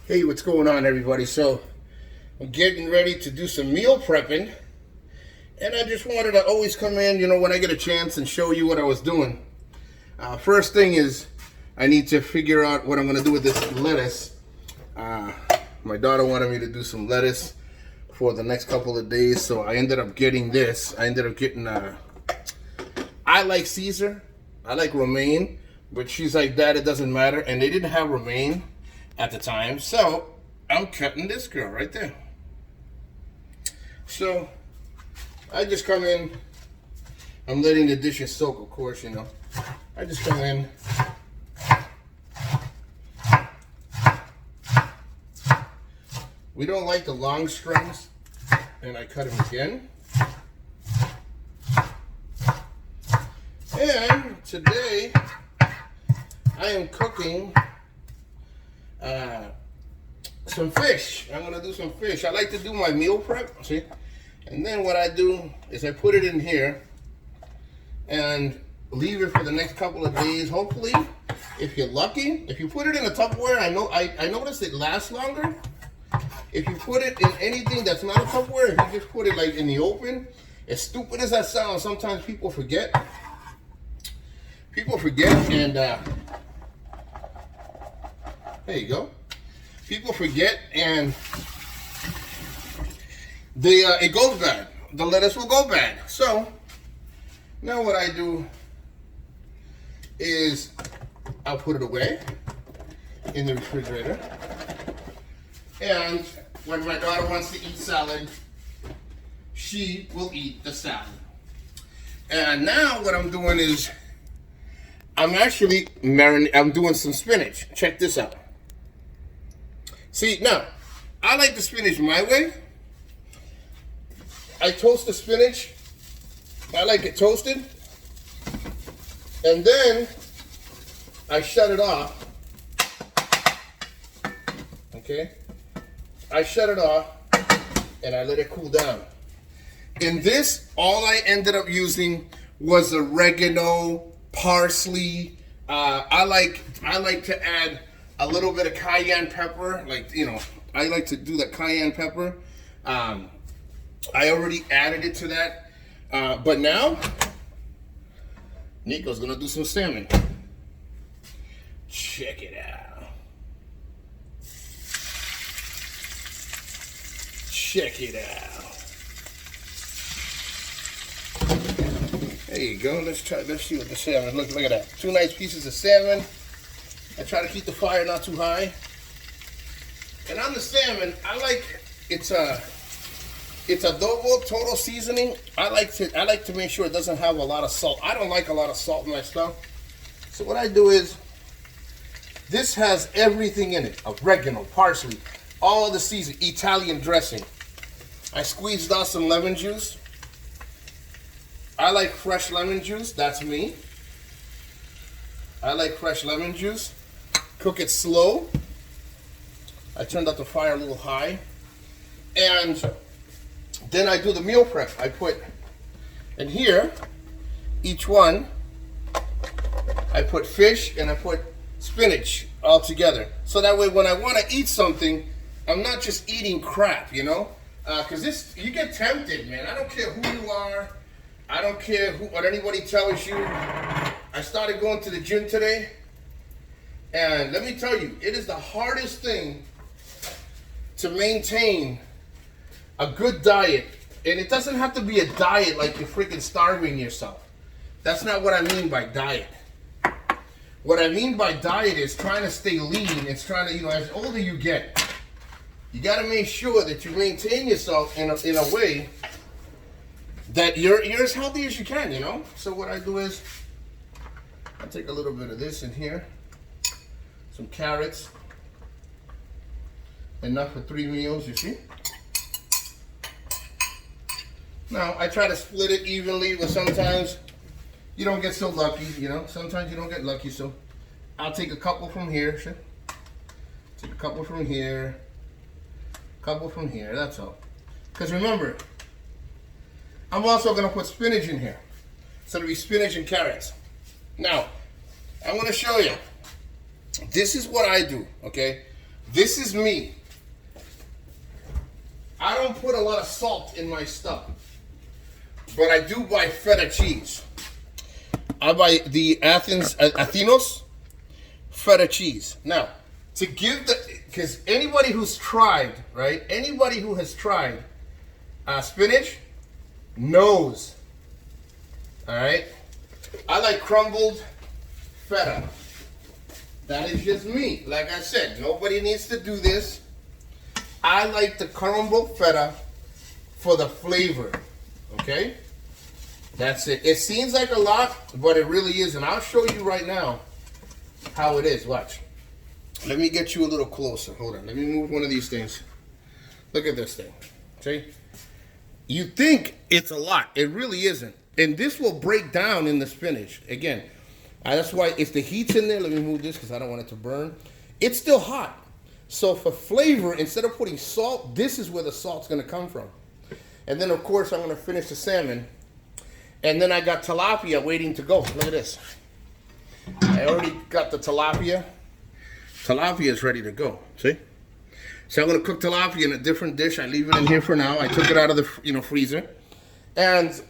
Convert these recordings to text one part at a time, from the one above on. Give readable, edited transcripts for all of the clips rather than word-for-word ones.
Hey, what's going on, everybody? So, I'm getting ready to do some meal prepping, and I just wanted to always come in, when I get a chance and show you what I was doing. First thing is, I need to figure out what I'm going to do with this lettuce. My daughter wanted me to do some lettuce for the next couple of days, so I ended up getting this. I ended up getting, I like Caesar, I like romaine, but she's like, Dad, it doesn't matter, and they didn't have romaine at the time, so I'm cutting this girl right there. So I just come in, I'm letting the dishes soak, of course, I just come in, we don't like the long strings, and I cut them again. And today I am cooking some fish. I'm gonna do some fish. I like to do my meal prep, see? And then what I do is I put it in here and leave it for the next couple of days. Hopefully, if you're lucky, if you put it in a Tupperware, I noticed it lasts longer. If you put it in anything that's not a Tupperware, if you just put it like in the open, as stupid as that sounds, sometimes people forget. And there you go. People forget, and it goes bad. The lettuce will go bad. So now what I do is I'll put it away in the refrigerator. And when my daughter wants to eat salad, she will eat the salad. And now what I'm doing is I'm doing some spinach. Check this out. See, now, I like the spinach my way. I toast the spinach. I like it toasted. And then I shut it off. Okay? I shut it off and I let it cool down. In this, all I ended up using was oregano, parsley. I like to add a little bit of cayenne pepper, I like to do that cayenne pepper. I already added it to that, but now Nico's gonna do some salmon. Check it out. Check it out. There you go. Let's see what the salmon. Look at that. 2 nice pieces of salmon. I try to keep the fire not too high. And on the salmon, I like it's adobo total seasoning. I like to make sure it doesn't have a lot of salt. I don't like a lot of salt in my stuff. So what I do is this has everything in it: oregano, parsley, all the seasoning, Italian dressing. I squeezed out some lemon juice. I like fresh lemon juice. That's me. I like fresh lemon juice. Cook it slow. I turned up the fire a little high. And then I do the meal prep. I put in here, each one, I put fish and I put spinach all together. So that way when I want to eat something, I'm not just eating crap, Because you get tempted, man. I don't care who you are. I don't care what anybody tells you. I started going to the gym today. And let me tell you, it is the hardest thing to maintain a good diet. And it doesn't have to be a diet like you're freaking starving yourself. That's not what I mean by diet. What I mean by diet is trying to stay lean. It's trying to, as older you get, you got to make sure that you maintain yourself in a way that you're as healthy as you can, So what I do is I take a little bit of this in here. Some carrots, enough for 3 meals, you see. Now, I try to split it evenly, but sometimes you don't get so lucky, Sometimes you don't get lucky, so I'll take a couple from here, see? Take a couple from here, couple from here, that's all. Because remember, I'm also going to put spinach in here. So it'll be spinach and carrots. Now, I'm going to show you. This is what I do, okay? This is me. I don't put a lot of salt in my stuff, but I do buy feta cheese. I buy the Athenos feta cheese. Now, to give because anybody who's tried, right? Anybody who has tried spinach knows. All right? I like crumbled feta. That is just me. Like I said, nobody needs to do this. I like the crumbled feta for the flavor. Okay? That's it. It seems like a lot, but it really isn't. I'll show you right now how it is. Watch. Let me get you a little closer. Hold on. Let me move one of these things. Look at this thing. See? You think it's a lot. It really isn't. And this will break down in the spinach. Again, that's why if the heat's in there, let me move this because I don't want it to burn. It's still hot. So for flavor, instead of putting salt, this is where the salt's going to come from. And then, of course, I'm going to finish the salmon. And then I got tilapia waiting to go. Look at this. I already got the tilapia. Tilapia is ready to go. See? So I'm going to cook tilapia in a different dish. I leave it in here for now. I took it out of the freezer. And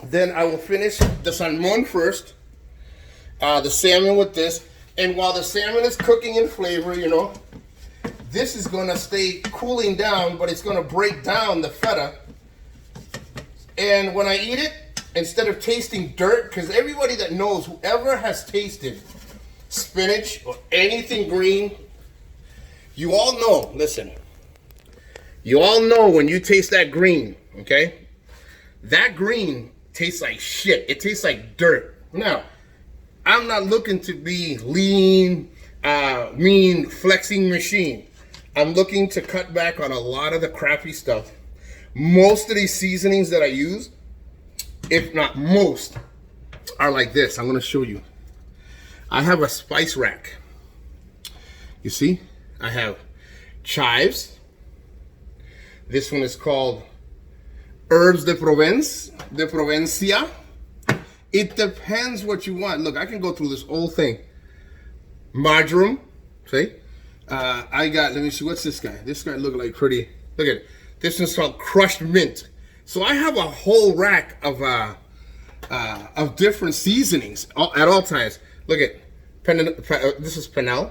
then I will finish the salmon first. The salmon with this. And while the salmon is cooking in flavor, this is going to stay cooling down, but it's going to break down the feta. And when I eat it, instead of tasting dirt, because everybody that knows, whoever has tasted spinach or anything green, you all know, listen, you all know when you taste that green, okay? That green tastes like shit. It tastes like dirt. Now, I'm not looking to be lean, mean, flexing machine. I'm looking to cut back on a lot of the crappy stuff. Most of these seasonings that I use, if not most, are like this. I'm going to show you. I have a spice rack. You see? I have chives. This one is called Herbs de Provencia. It depends what you want. Look, I can go through this whole thing. Marjoram. See? I got, let me see, what's this guy? This guy look like pretty, look at it. This one's called crushed mint. So I have a whole rack of different seasonings at all times. Look at, this is Penel,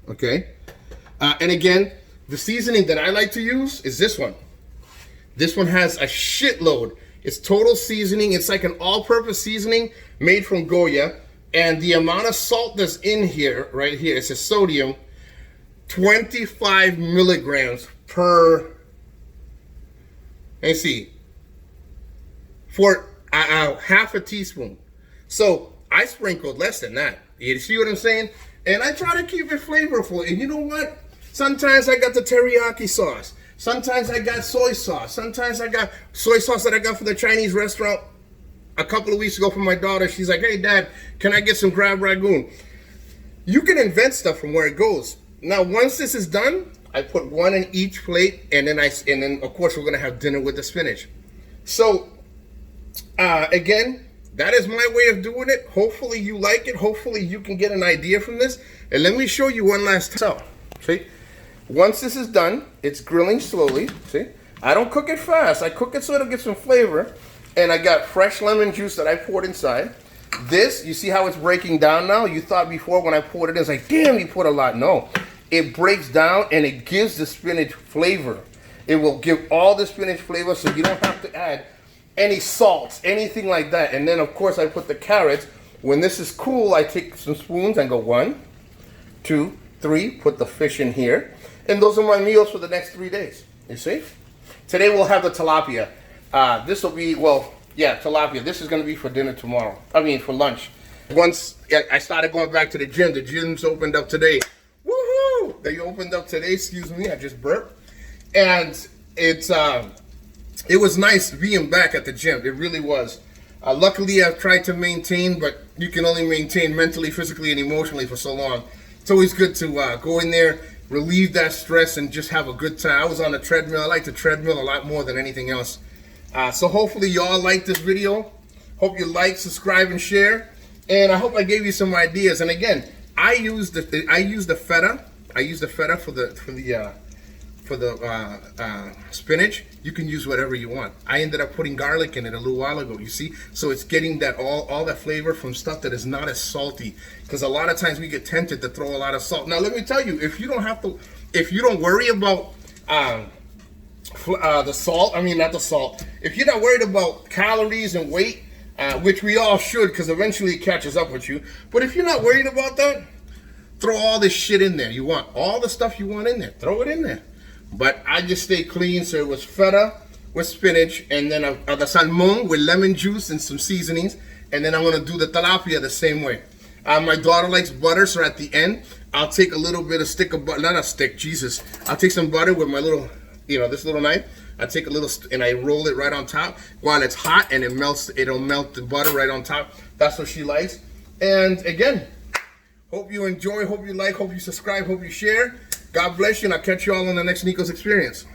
okay? And again, the seasoning that I like to use is this one. This one has a shitload. It's total seasoning. It's like an all-purpose seasoning made from Goya. And the amount of salt that's in here, right here, it's a sodium, 25 milligrams per, let's see, for half a teaspoon. So I sprinkled less than that. You see what I'm saying? And I try to keep it flavorful. And you know what? Sometimes I got the teriyaki sauce. Sometimes I got soy sauce. Sometimes I got soy sauce that I got from the Chinese restaurant a couple of weeks ago from my daughter. She's like, hey, Dad, can I get some crab ragoon? You can invent stuff from where it goes. Now, once this is done, I put one in each plate, and then of course we're gonna have dinner with the spinach. So, again, that is my way of doing it. Hopefully you like it. Hopefully you can get an idea from this. And let me show you one last time. So, see, once this is done, it's grilling slowly. See, I don't cook it fast. I cook it so it'll get some flavor. And I got fresh lemon juice that I poured inside. This, you see how it's breaking down now? You thought before when I poured it in, it's like, damn, you put a lot. No, it breaks down and it gives the spinach flavor. It will give all the spinach flavor so you don't have to add any salts, anything like that. And then, of course, I put the carrots. When this is cool, I take some spoons and go 1, 2, 3, put the fish in here. And those are my meals for the next 3 days. You see? Today we'll have the tilapia. This will be, well, yeah, tilapia. This is going to be for dinner tomorrow. I mean, for lunch. Once I started going back to the gym's opened up today. Woohoo! They opened up today, excuse me, I just burped. And it was nice being back at the gym. It really was. Luckily, I've tried to maintain, but you can only maintain mentally, physically, and emotionally for so long. It's always good to go in there, relieve that stress, and just have a good time. I was on the treadmill. I like the treadmill a lot more than anything else. So hopefully y'all like this video. Hope you like, subscribe, and share. And I hope I gave you some ideas. And again, I use the feta I use the feta for the spinach. You can use whatever you want. I ended up putting garlic in it a little while ago. You see, so it's getting that all that flavor from stuff that is not as salty. Because a lot of times we get tempted to throw a lot of salt. Now let me tell you, if you don't worry about the salt, I mean not the salt. If you're not worried about calories and weight, which we all should, because eventually it catches up with you. But if you're not worried about that, throw all this shit in there. You want all the stuff you want in there, throw it in there. But I just stay clean, so it was feta with spinach, and then the salmon with lemon juice and some seasonings, and then I'm gonna do the tilapia the same way. My daughter likes butter, so at the end, I'll take a little bit of stick of butter, not a stick, Jesus. I'll take some butter with my little, this little knife. I take a little, and I roll it right on top while it's hot, and it melts, it'll melt the butter right on top. That's what she likes. And again, hope you enjoy, hope you like, hope you subscribe, hope you share. God bless you, and I'll catch you all on the next Nico's Experience.